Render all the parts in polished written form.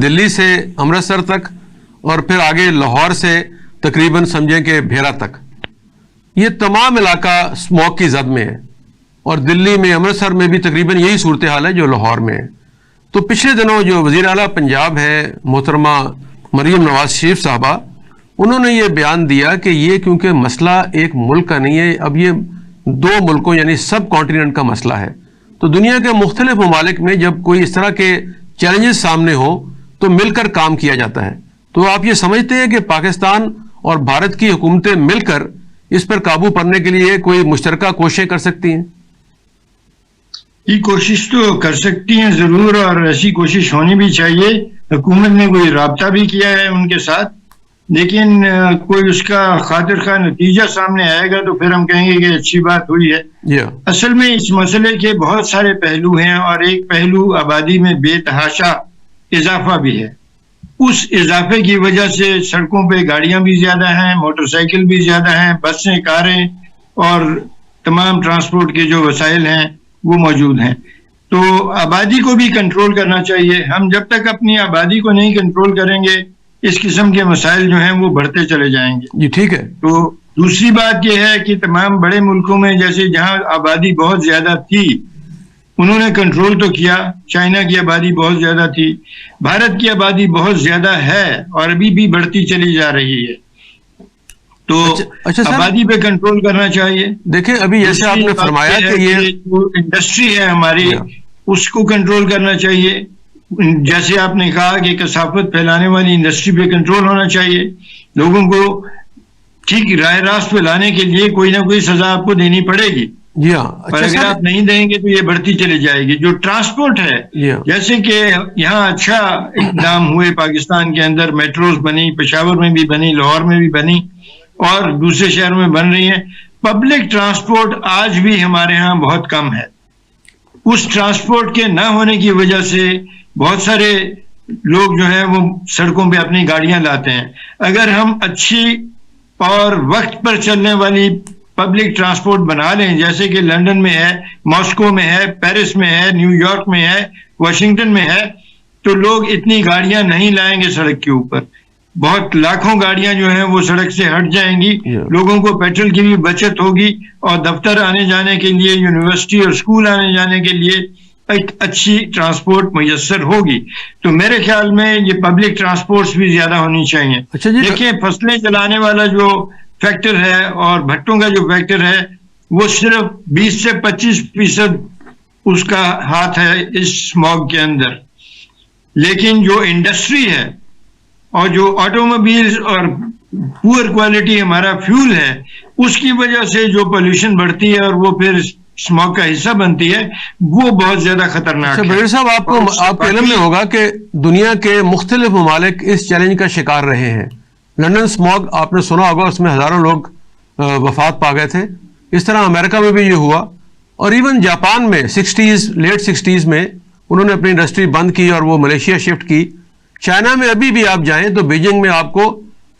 دلی سے امرتسر تک اور پھر آگے لاہور سے تقریباً سمجھیں کہ بھیرا تک، یہ تمام علاقہ اسموگ کی زد میں ہے، اور دلی میں امرتسر میں بھی تقریباً یہی صورتحال ہے جو لاہور میں ہے۔ تو پچھلے دنوں جو وزیر اعلیٰ پنجاب ہے محترمہ مریم نواز شریف صاحبہ، انہوں نے یہ بیان دیا کہ یہ کیونکہ مسئلہ ایک ملک کا نہیں ہے، اب یہ 2 ملکوں یعنی سب کانٹیننٹ کا مسئلہ ہے۔ تو دنیا کے مختلف ممالک میں جب کوئی اس طرح کے چیلنجز سامنے ہوں تو مل کر کام کیا جاتا ہے۔ تو آپ یہ سمجھتے ہیں کہ پاکستان اور بھارت کی حکومتیں مل کر اس پر قابو پانے کے لیے کوئی مشترکہ کوششیں کر سکتی ہیں؟ یہ کوشش تو کر سکتی ہیں ضرور، اور ایسی کوشش ہونی بھی چاہیے۔ حکومت نے کوئی رابطہ بھی کیا ہے ان کے ساتھ، لیکن کوئی اس کا خاطر خواہ نتیجہ سامنے آئے گا تو پھر ہم کہیں گے کہ اچھی بات ہوئی ہے۔ اصل میں اس مسئلے کے بہت سارے پہلو ہیں، اور ایک پہلو آبادی میں بے تحاشا اضافہ بھی ہے۔ اس اضافے کی وجہ سے سڑکوں پہ گاڑیاں بھی زیادہ ہیں، موٹر سائیکل بھی زیادہ ہیں، بسیں، کاریں اور تمام ٹرانسپورٹ کے جو وسائل ہیں وہ موجود ہیں۔ تو آبادی کو بھی کنٹرول کرنا چاہیے۔ ہم جب تک اپنی آبادی کو نہیں کنٹرول کریں گے اس قسم کے مسائل جو ہیں وہ بڑھتے چلے جائیں گے۔ جی ٹھیک ہے۔ تو دوسری بات یہ ہے کہ تمام بڑے ملکوں میں جیسے جہاں آبادی بہت زیادہ تھی انہوں نے کنٹرول تو کیا۔ چائنا کی آبادی بہت زیادہ تھی، بھارت کی آبادی بہت زیادہ ہے اور ابھی بھی بڑھتی چلی جا رہی ہے، تو آبادی پہ کنٹرول کرنا چاہیے۔ دیکھیں ابھی جیسے آپ نے فرمایا کہ یہ جو انڈسٹری ہے ہماری اس کو کنٹرول کرنا چاہیے، جیسے آپ نے کہا کہ کثافت پھیلانے والی انڈسٹری پہ کنٹرول ہونا چاہیے۔ لوگوں کو ٹھیک راہ راست پہ لانے کے لیے کوئی نہ کوئی سزا آپ کو دینی پڑے گی۔ جی ہاں، اور اگر آپ نہیں دیں گے تو یہ بڑھتی چلی جائے گی۔ جو ٹرانسپورٹ ہے، جیسے کہ یہاں اچھا اقدام ہوئے پاکستان کے اندر، میٹروز بنی، پشاور میں بھی بنی، لاہور میں بھی بنی اور دوسرے شہروں میں بن رہی ہیں۔ پبلک ٹرانسپورٹ آج بھی ہمارے ہاں بہت کم ہے۔ اس ٹرانسپورٹ کے نہ ہونے کی وجہ سے بہت سارے لوگ جو ہیں وہ سڑکوں پہ اپنی گاڑیاں لاتے ہیں۔ اگر ہم اچھی اور وقت پر چلنے والی پبلک ٹرانسپورٹ بنا لیں، جیسے کہ لندن میں ہے، ماسکو میں ہے، پیرس میں ہے، نیو یارک میں ہے، واشنگٹن میں ہے، تو لوگ اتنی گاڑیاں نہیں لائیں گے سڑک کے اوپر۔ بہت لاکھوں گاڑیاں جو ہیں وہ سڑک سے ہٹ جائیں گی، لوگوں کو پیٹرول کی بھی بچت ہوگی، اور دفتر آنے جانے کے لیے، یونیورسٹی اور اسکول آنے جانے کے لیے ایک اچھی ٹرانسپورٹ میسر ہوگی۔ تو میرے خیال میں یہ پبلک ٹرانسپورٹس بھی زیادہ ہونی چاہیے۔ دیکھیں فصلیں چلانے والا جو فیکٹر ہے اور بھٹوں کا جو فیکٹر ہے وہ صرف 20 سے 25% اس کا ہاتھ ہے اس اسموگ کے اندر، لیکن جو انڈسٹری ہے اور جو آٹو موبائلز اور پور کوالٹی ہمارا فیول ہے اس کی وجہ سے جو پولیوشن بڑھتی ہے اور وہ پھر اسموگ کا حصہ بنتی ہے، وہ بہت زیادہ خطرناک ہے۔ بڑیر صاحب آپ کے علم میں ہوگا کہ دنیا کے مختلف ممالک اس چیلنج کا شکار رہے ہیں۔ لندن اسموگ آپ نے سنا ہوگا، اس میں ہزاروں لوگ وفات پا گئے تھے۔ اس طرح امریکہ میں بھی یہ ہوا، اور ایون جاپان میں لیٹ 60s میں انہوں نے اپنی انڈسٹری بند کی اور وہ ملیشیا شفٹ کی۔ چائنا میں ابھی بھی آپ جائیں تو بیجنگ میں آپ کو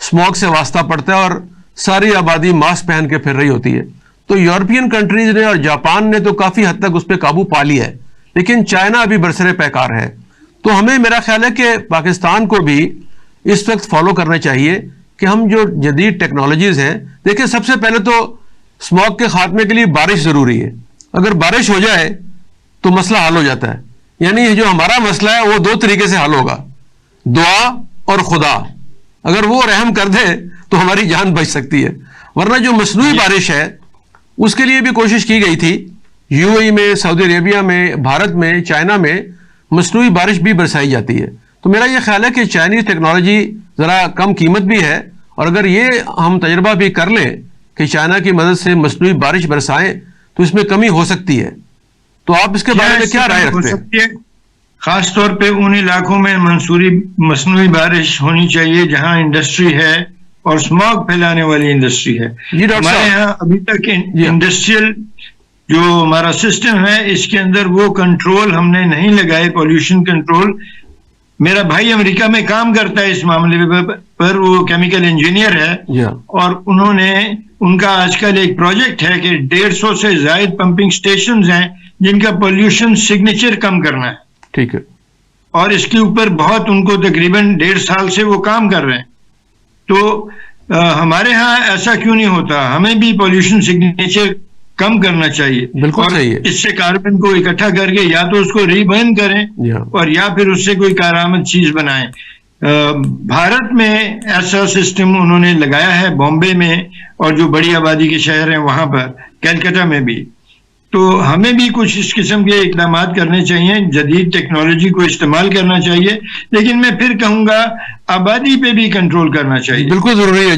اسموگ سے واسطہ پڑتا ہے اور ساری آبادی ماسک پہن کے پھر رہی ہوتی ہے۔ تو یورپین کنٹریز نے اور جاپان نے تو کافی حد تک اس پہ قابو پا لیا ہے، لیکن چائنا ابھی برسر پیکار ہے۔ تو ہمیں میرا خیال ہے کہ پاکستان کو بھی اس وقت فالو کرنا چاہیے کہ ہم جو جدید ٹیکنالوجیز ہیں، دیکھیں سب سے پہلے تو اسموگ کے خاتمے کے لیے بارش ضروری ہے۔ اگر بارش ہو جائے تو مسئلہ حل ہو جاتا ہے، یعنی جو ہمارا مسئلہ ہے وہ 2 طریقے سے حل ہوگا، دعا اور خدا۔ اگر وہ رحم کر دے تو ہماری جان بچ سکتی ہے، ورنہ جو مصنوعی بارش ہے اس کے لیے بھی کوشش کی گئی تھی، UAE میں، سعودی عربیہ میں، بھارت میں، چائنا میں مصنوعی بارش بھی برسائی جاتی ہے۔ تو میرا یہ خیال ہے کہ چائنیز ٹیکنالوجی ذرا کم قیمت بھی ہے، اور اگر یہ ہم تجربہ بھی کر لیں کہ چائنا کی مدد سے مصنوعی بارش برسائیں تو اس میں کمی ہو سکتی ہے۔ تو آپ اس کے بارے میں کیا رائے رکھتے ہیں؟ خاص طور پہ ان علاقوں میں مصنوعی بارش ہونی چاہیے جہاں انڈسٹری ہے اور اسموگ پھیلانے والی انڈسٹری ہے۔ ہمارے یہاں ابھی تک انڈسٹریل جو ہمارا سسٹم ہے اس کے اندر وہ کنٹرول ہم نے نہیں لگائے، پولیوشن کنٹرول۔ میرا بھائی امریکہ میں کام کرتا ہے اس معاملے پر، وہ کیمیکل انجینئر ہے، اور انہوں نے ان کا آج کل ایک پروجیکٹ ہے کہ 150 سے زائد پمپنگ سٹیشنز ہیں جن کا پولیوشن سگنیچر کم کرنا ہے۔ ٹھیک ہے۔ اور اس کے اوپر بہت ان کو تقریباً 1.5 سال سے وہ کام کر رہے ہیں. تو ہمارے ہاں ایسا کیوں نہیں ہوتا؟ ہمیں بھی پولیوشن سگنیچر کم کرنا چاہیے. بالکل صحیح ہے. اس سے کاربن کو اکٹھا کر کے یا تو اس کو ری برن کریں اور یا پھر اس سے کوئی کارآمد چیز بنائیں. بھارت میں ایسا سسٹم انہوں نے لگایا ہے، بامبے میں اور جو بڑی آبادی کے شہر ہیں وہاں پر، کلکتہ میں بھی. تو ہمیں بھی کچھ اس قسم کے اقدامات کرنے چاہیے، جدید ٹیکنالوجی کو استعمال کرنا چاہیے، لیکن میں پھر کہوں گا آبادی پہ بھی کنٹرول کرنا چاہیے. بالکل ضروری ہے.